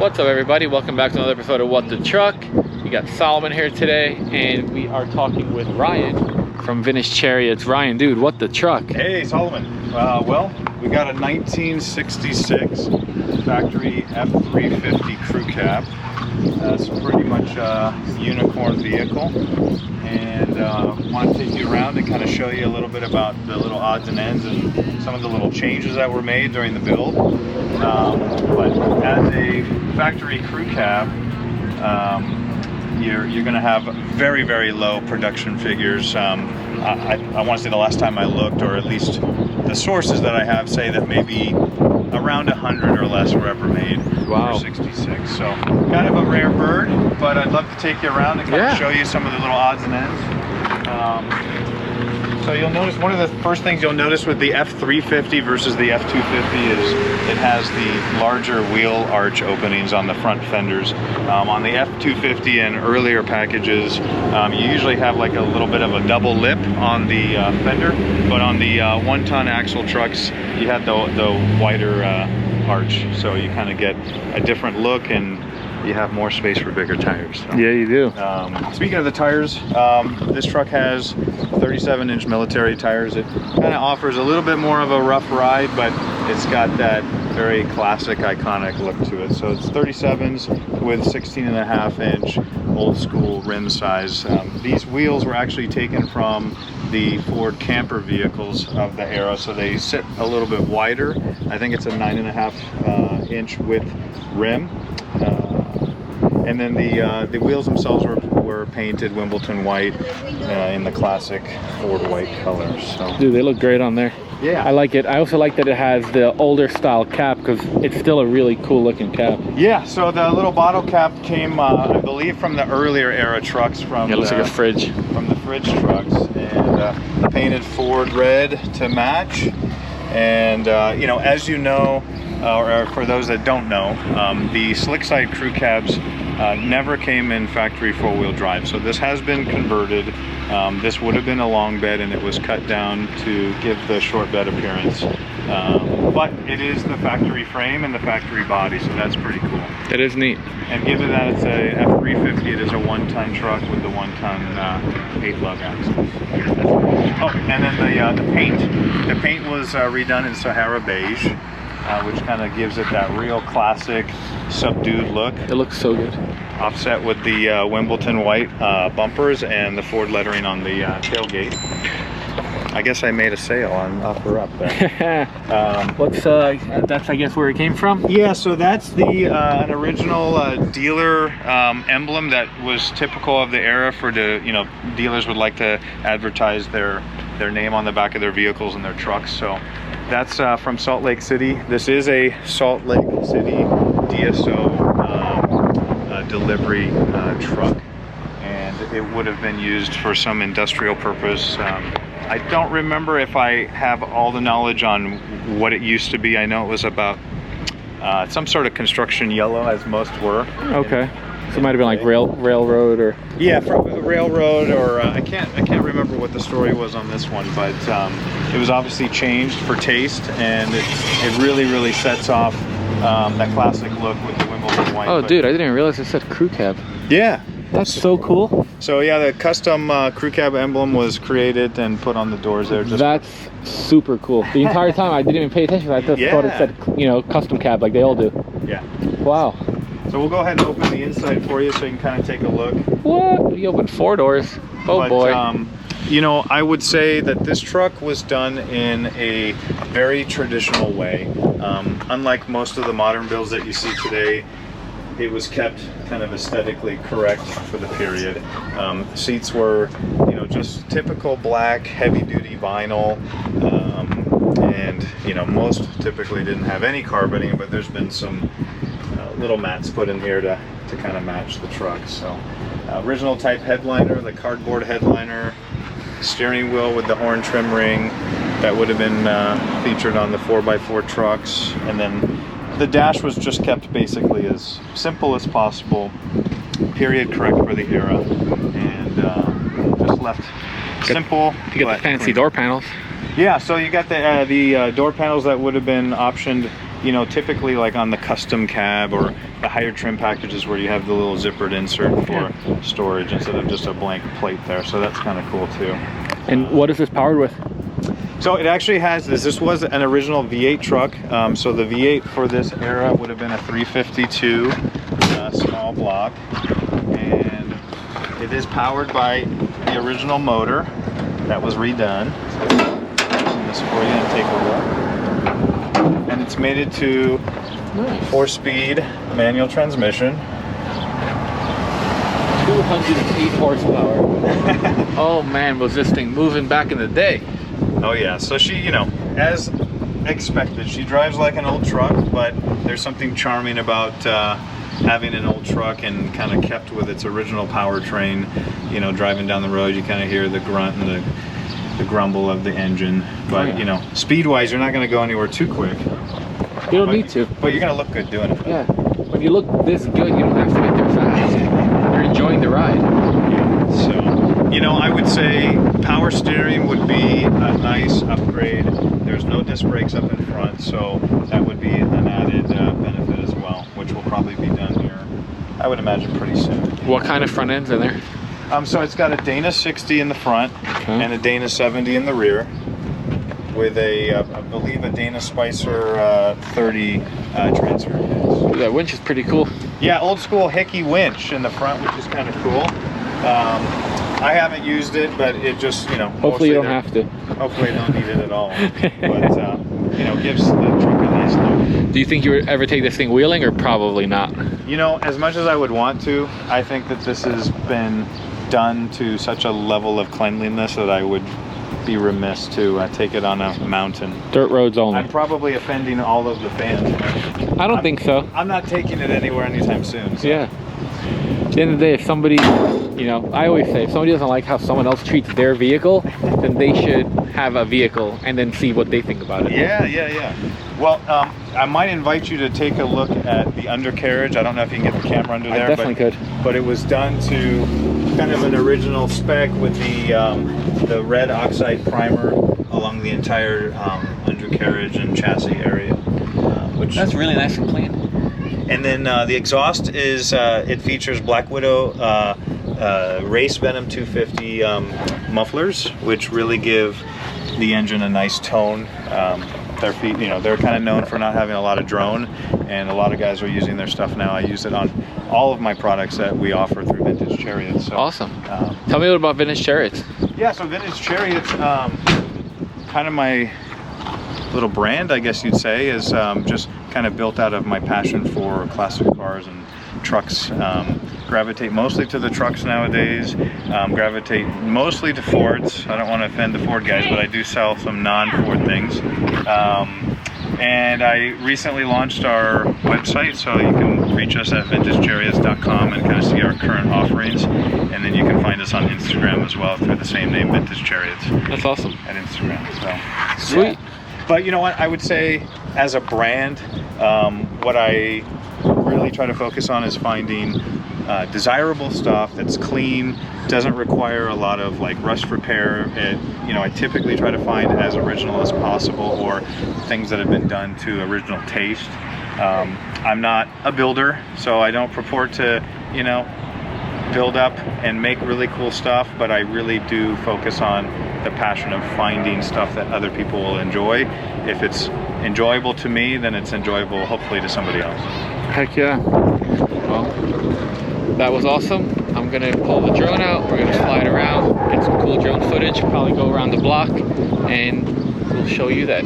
What's up, everybody? Welcome back to another episode of What the Truck. We got Solomon here today, and we are talking with Ryan from Vintage Chariots. Ryan, dude, what the truck? Hey, Solomon. Well, we got a 1966 factory F350 crew cab. It's pretty much a unicorn vehicle, and want to take you around and kind of show you a little bit about the little odds and ends and some of the little changes that were made during the build. But as a factory crew cab, you're going to have very, very low production figures. I want to say the last time I looked, or at least the sources that I have, say that maybe around 100 or less were ever made. Wow. For 66. So kind of a rare bird, but I'd love to take you around and kind of show you some of the little odds and ends. So you'll notice one of the first things you'll notice with the F350 versus the F250 is it has the larger wheel arch openings on the front fenders. On the F250 and earlier packages, you usually have like a little bit of a double lip on the fender, but on the one-ton axle trucks, you had the wider arch, so you kind of get a different look and you have more space for bigger tires. So. Yeah, you do. Speaking of the tires, this truck has 37-inch military tires. It kind of offers a little bit more of a rough ride, but it's got that very classic, iconic look to it. So it's 37s with 16.5-inch old school rim size. These wheels were actually taken from the Ford camper vehicles of the era, so they sit a little bit wider. I think it's a 9.5-inch width rim. And then the wheels themselves were painted Wimbledon white in the classic Ford white colors. So. Dude, they look great on there. Yeah. I like it. I also like that it has the older style cap because it's still a really cool looking cap. Yeah, so the little bottle cap came, I believe, from the earlier era trucks. From it looks like a fridge. From the fridge trucks. And painted Ford red to match. And, you know, as you know, or for those that don't know, the slick side crew cabs never came in factory four-wheel drive. So this has been converted. This would have been a long bed and it was cut down to give the short bed appearance. But it is the factory frame and the factory body, so that's pretty cool. It is neat. And given that it's a F350, it is a one-ton truck with the one-ton 8-lug axles. Oh, and then the paint. The paint was redone in Sahara beige, which kind of gives it that real classic subdued look. It looks so good. Offset with the Wimbledon white bumpers and the Ford lettering on the tailgate. I guess I made a sale on offer up there. What's that's I guess where it came from? Yeah, so that's the an original dealer emblem that was typical of the era for dealers would like to advertise their name on the back of their vehicles and their trucks. So that's from Salt Lake City. This is a Salt Lake City DSO delivery truck, and it would have been used for some industrial purpose. I don't remember if I have all the knowledge on what it used to be. I know it was about some sort of construction yellow, as most were. Okay. So it might have been like railroad or... Yeah, from the railroad, or I can't remember what the story was on this one, but it was obviously changed for taste, and it really, really sets off that classic look with the Wimbledon white. Oh, dude, I didn't even realize it said crew cab. Yeah. That's so cool. So yeah, the custom crew cab emblem was created and put on the doors there. That's super cool. The entire time I didn't even pay attention. I just thought it said, custom cab like they all do. Yeah. Wow. So we'll go ahead and open the inside for you so you can kind of take a look. What? You opened 4 doors. Oh, boy. I would say that this truck was done in a very traditional way. Unlike most of the modern builds that you see today, it was kept kind of aesthetically correct for the period. Seats were, just typical black, heavy-duty vinyl, and most typically didn't have any carpeting, but there's been some little mats put in here to kind of match the truck. So, original type headliner, the cardboard headliner, steering wheel with the horn trim ring that would have been featured on the 4x4 trucks, and then the dash was just kept basically as simple as possible, period correct for the era, and just left simple. You get the fancy door panels. Yeah, so you got the door panels that would have been optioned you know, typically like on the custom cab or the higher trim packages where you have the little zippered insert for storage instead of just a blank plate there. So that's kind of cool too. And what is this powered with? So it actually has this was an original V8 truck. So the V8 for this era would have been a 352 small block, and it is powered by the original motor that was redone. So this for you and take a look. And it's mated to 4-speed manual transmission. 208 horsepower. Oh man, was this thing moving back in the day? Oh yeah, so she, you know, as expected, she drives like an old truck, but there's something charming about having an old truck and kind of kept with its original powertrain. You know, driving down the road, you kind of hear the grunt and the grumble of the engine. But you know, speed-wise, you're not going to go anywhere too quick. You don't need to. But you're going to look good doing it. Yeah. When you look this good, you don't have to get there fast. You're enjoying the ride. So, you know, I would say power steering would be a nice upgrade. There's no disc brakes up in front, so that would be an added benefit as well, which will probably be done here, I would imagine, pretty soon. What kind of front ends are there? So it's got a Dana 60 in the front and a Dana 70 in the rear, with a, I believe, a Dana Spicer 30 transfer case. That winch is pretty cool. Yeah, old school Hickey winch in the front, which is kind of cool. I haven't used it, but it just, you know, hopefully you don't have to. Hopefully you don't need it at all. But you know, gives the truck a nice look. Do you think you would ever take this thing wheeling, or probably not? You know, as much as I would want to, I think that this has been done to such a level of cleanliness that I would be remiss to take it on a mountain. Dirt roads only. I'm probably offending all of the fans. I don't think so. I'm not taking it anywhere anytime soon. So. Yeah. At the end of the day, if somebody, you know, I always say, if somebody doesn't like how someone else treats their vehicle, then they should have a vehicle and then see what they think about it. Yeah. Well, I might invite you to take a look at the undercarriage. I don't know if you can get the camera under there. I definitely could. But it was done to kind of an original spec with the red oxide primer along the entire undercarriage and chassis area. Which that's really nice and clean. And then the exhaust is, it features Black Widow Race Venom 250 mufflers, which really give the engine a nice tone. You know, they're kind of known for not having a lot of drone, and a lot of guys are using their stuff now. I use it on all of my products that we offer through Vintage Chariots. So, awesome. Tell me a little about Vintage Chariots. Yeah, so Vintage Chariots, kind of my little brand, I guess you'd say, is just kind of built out of my passion for classic cars and trucks. Gravitate mostly to the trucks nowadays, gravitate mostly to Fords. I don't want to offend the Ford guys, but I do sell some non-Ford things. And I recently launched our website, so you can reach us at vintagechariots.com and kind of see our current offerings. And then you can find us on Instagram as well through the same name, Vintage Chariots. That's awesome. At Instagram. So sweet. Yeah. But you know what, I would say as a brand, what I really try to focus on is finding desirable stuff that's clean, doesn't require a lot of like rust repair. You know, I typically try to find as original as possible, or things that have been done to original taste. I'm not a builder, so I don't purport to, you know, build up and make really cool stuff, but I really do focus on the passion of finding stuff that other people will enjoy. If it's enjoyable to me, then it's enjoyable hopefully to somebody else. Heck yeah. Well, that was awesome. I'm gonna pull the drone out, we're gonna fly it around, get some cool drone footage, probably go around the block, and we'll show you that.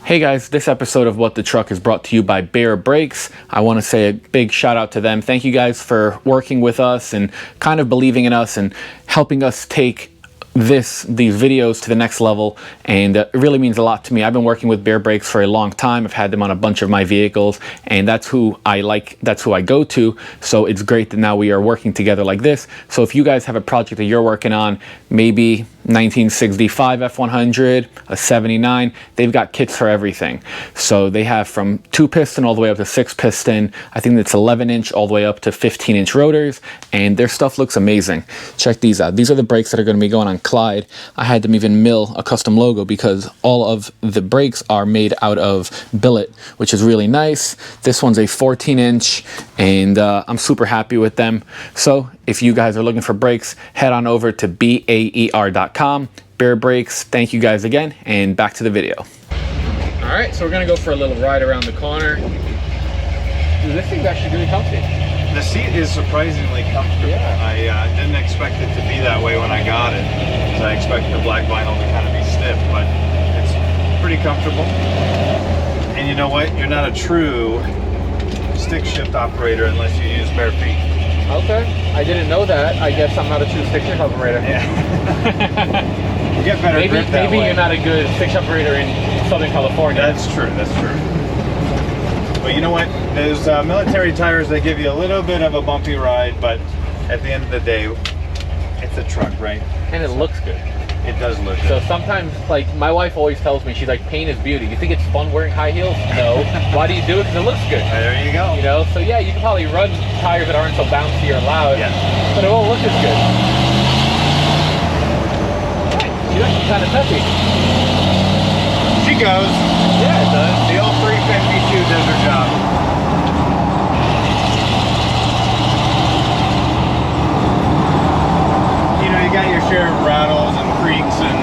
Hey guys, this episode of What the Truck is brought to you by Bear Brakes. I want to say a big shout out to them. Thank you guys for working with us and kind of believing in us and helping us take these videos to the next level, and it really means a lot to me. I've been working with Bear Brakes for a long time. I've had them on a bunch of my vehicles, and that's who I like, that's who I go to. So it's great that now we are working together like this. So if you guys have a project that you're working on, maybe 1965 F100, a 79. They've got kits for everything. So they have from 2 piston all the way up to 6 piston. I think it's 11 inch all the way up to 15 inch rotors, and their stuff looks amazing. Check these out. These are the brakes that are going to be going on Clyde. I had them even mill a custom logo because all of the brakes are made out of billet, which is really nice. This one's a 14 inch, and I'm super happy with them. So if you guys are looking for brakes, head on over to baer.com. Bear Brakes, thank you guys again, and back to the video. All right, so we're gonna go for a little ride around the corner. Dude, this thing's actually really comfy. The seat is surprisingly comfortable. Yeah. I didn't expect it to be that way when I got it. So I expected the black vinyl to kind of be stiff, but it's pretty comfortable. And you know what? You're not a true stick shift operator unless you use bare feet. Okay, I didn't know that. I guess I'm not a true stick shift operator. Yeah. You get better grip that maybe way. you're not a good stick shift operator in Southern California. That's true, that's true. But you know what? Those military tires, they give you a little bit of a bumpy ride, but at the end of the day, it's a truck, right? And it looks good. It does look good. So sometimes, like, my wife always tells me, she's like, pain is beauty. You think it's fun wearing high heels? No. Why do you do it? Because it looks good. There you go. You know, so yeah, you can probably run tires that aren't so bouncy or loud, Yeah. but it won't look as good. She's actually kind of peppy. She goes. Yeah, it does. The old 352 does her job. You know, you got your share of rattles and creaks and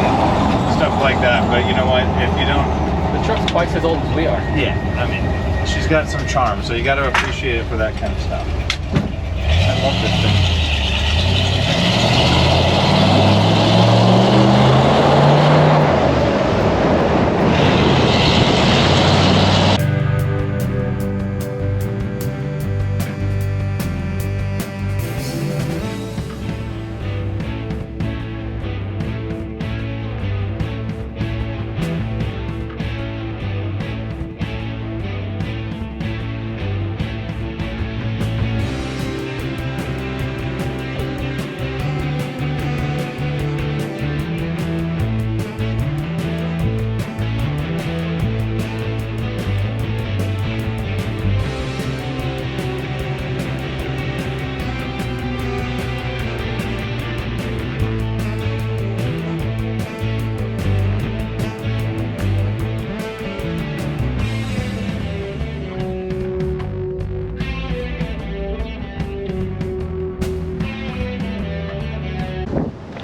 stuff like that, but you know what? If you don't... The truck's twice as old as we are. Yeah, I mean, she's got some charm, so you got to appreciate it for that kind of stuff. I love this thing.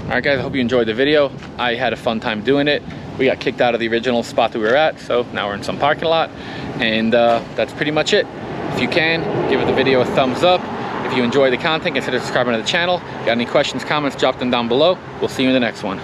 Alright guys, I hope you enjoyed the video. I had a fun time doing it. We got kicked out of the original spot that we were at, so now we're in some parking lot. And that's pretty much it. If you can, give the video a thumbs up. If you enjoy the content, consider subscribing to the channel. Got any questions, comments, drop them down below. We'll see you in the next one.